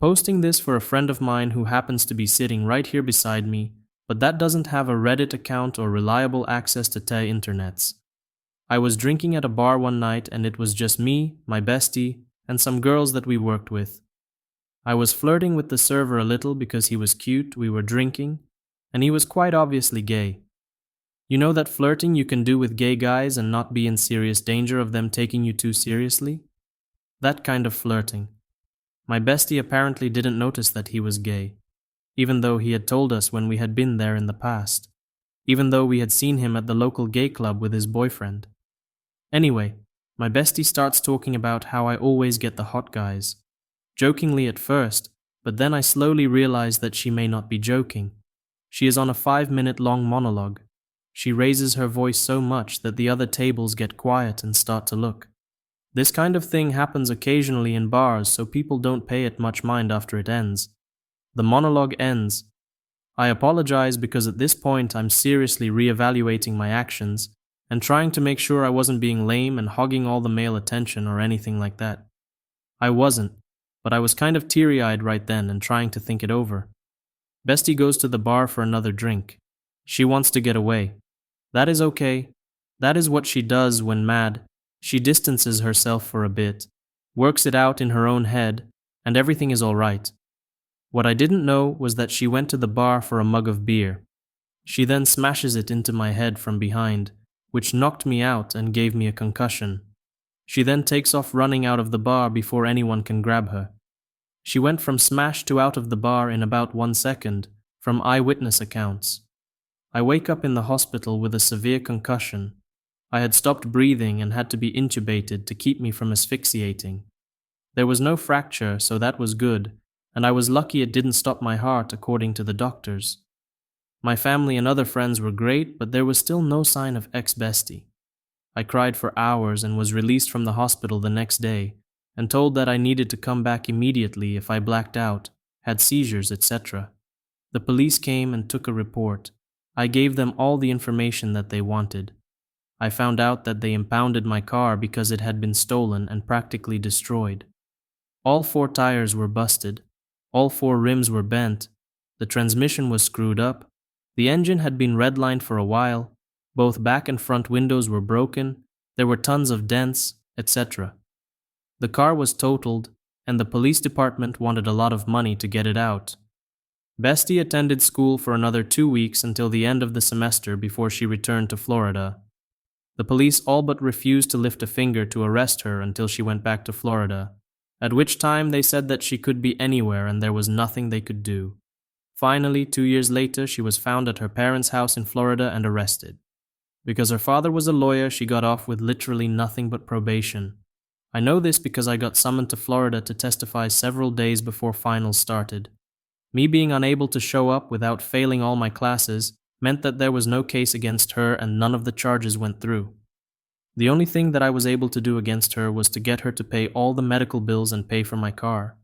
Posting this for a friend of mine who happens to be sitting right here beside me, but that doesn't have a Reddit account or reliable access to the internets. I was drinking at a bar one night and it was just me, my bestie, and some girls that we worked with. I was flirting with the server a little because he was cute, we were drinking, and he was quite obviously gay. You know that flirting you can do with gay guys and not be in serious danger of them taking you too seriously? That kind of flirting. My bestie apparently didn't notice that he was gay, even though he had told us when we had been there in the past, even though we had seen him at the local gay club with his boyfriend. Anyway, my bestie starts talking about how I always get the hot guys. Jokingly at first, but then I slowly realize that she may not be joking. She is on a 5-minute long monologue. She raises her voice so much that the other tables get quiet and start to look. This kind of thing happens occasionally in bars, so people don't pay it much mind after it ends. The monologue ends. I apologize because at this point I'm seriously reevaluating my actions and trying to make sure I wasn't being lame and hogging all the male attention or anything like that. I wasn't, but I was kind of teary-eyed right then and trying to think it over. Bestie goes to the bar for another drink. She wants to get away. That is okay. That is what she does when mad. She distances herself for a bit, works it out in her own head, and everything is all right. What I didn't know was that she went to the bar for a mug of beer. She then smashes it into my head from behind, which knocked me out and gave me a concussion. She then takes off running out of the bar before anyone can grab her. She went from smash to out of the bar in about 1 second, from eyewitness accounts. I wake up in the hospital with a severe concussion. I had stopped breathing and had to be intubated to keep me from asphyxiating. There was no fracture, so that was good, and I was lucky it didn't stop my heart according to the doctors. My family and other friends were great, but there was still no sign of ex-bestie. I cried for hours and was released from the hospital the next day and told that I needed to come back immediately if I blacked out, had seizures, etc. The police came and took a report. I gave them all the information that they wanted. I found out that they impounded my car because it had been stolen and practically destroyed. All 4 tires were busted. All 4 rims were bent. The transmission was screwed up. The engine had been redlined for a while. Both back and front windows were broken. There were tons of dents, etc. The car was totaled, and the police department wanted a lot of money to get it out. Bestie attended school for another 2 weeks until the end of the semester before she returned to Florida. The police all but refused to lift a finger to arrest her until she went back to Florida, at which time they said that she could be anywhere and there was nothing they could do. Finally, 2 years later, she was found at her parents' house in Florida and arrested. Because her father was a lawyer, she got off with literally nothing but probation. I know this because I got summoned to Florida to testify several days before finals started. Me being unable to show up without failing all my classes meant that there was no case against her and none of the charges went through. The only thing that I was able to do against her was to get her to pay all the medical bills and pay for my car.